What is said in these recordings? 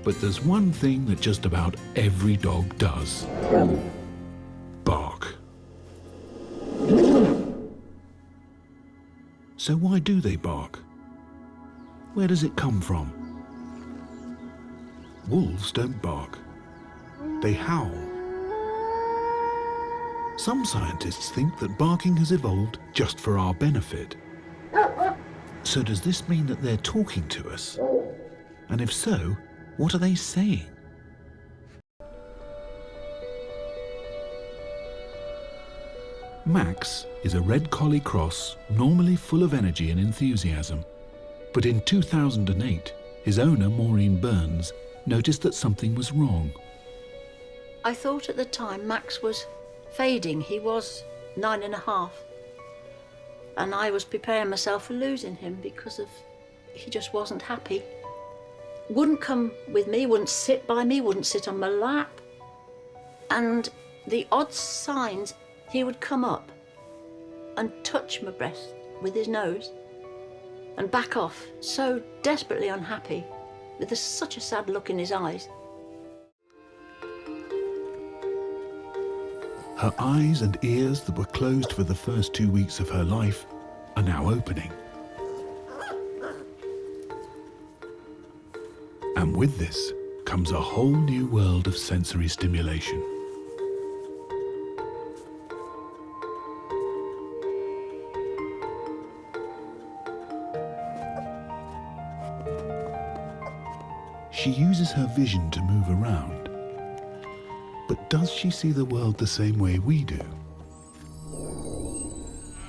But there's one thing that just about every dog does. Bark. So why do they bark? Where does it come from? Wolves don't bark. They howl. Some scientists think that barking has evolved just for our benefit. So does this mean that they're talking to us? And if so, what are they saying? Max is a red collie cross, normally full of energy and enthusiasm. But in 2008, his owner, Maureen Burns, noticed that something was wrong. I thought at the time Max was fading. He was 9.5. And I was preparing myself for losing him because he just wasn't happy. Wouldn't come with me, wouldn't sit by me, wouldn't sit on my lap. And the odd signs, he would come up and touch my breast with his nose and back off, so desperately unhappy, with such a sad look in his eyes. Her eyes and ears that were closed for the first 2 weeks of her life are now opening. And with this comes a whole new world of sensory stimulation. She uses her vision to move around. But does she see the world the same way we do?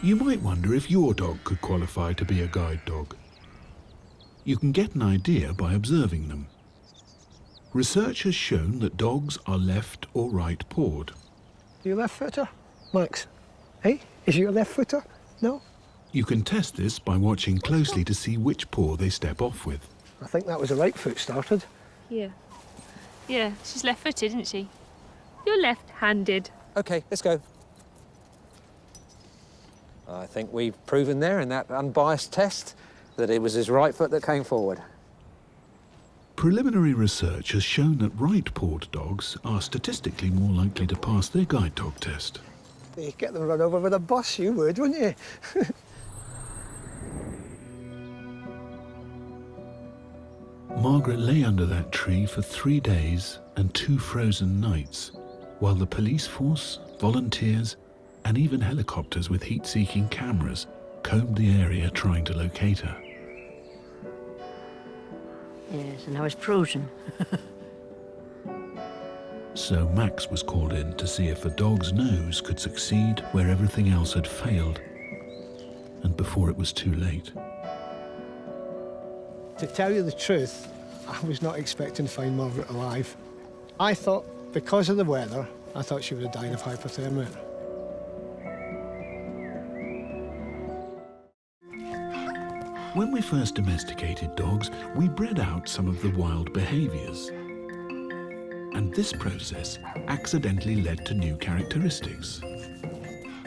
You might wonder if your dog could qualify to be a guide dog. You can get an idea by observing them. Research has shown that dogs are left or right-pawed. You left footer, Max? Hey, is you a left footer? No? You can test this by watching closely to see which paw they step off with. I think that was the right foot started. Yeah. Yeah, she's left-footed, isn't she? You're left-handed. OK, let's go. I think we've proven there in that unbiased test that it was his right foot that came forward. Preliminary research has shown that right-pawed dogs are statistically more likely to pass their guide dog test. You'd get them run over with a bus, you would, wouldn't you? Margaret lay under that tree for 3 days and 2 frozen nights, while the police force, volunteers, and even helicopters with heat-seeking cameras combed the area trying to locate her. Yes, and I was frozen. So Max was called in to see if a dog's nose could succeed where everything else had failed, and before it was too late. To tell you the truth, I was not expecting to find Margaret alive. I thought, because of the weather, I thought she would have died of hypothermia. When we first domesticated dogs, we bred out some of the wild behaviours. And this process accidentally led to new characteristics.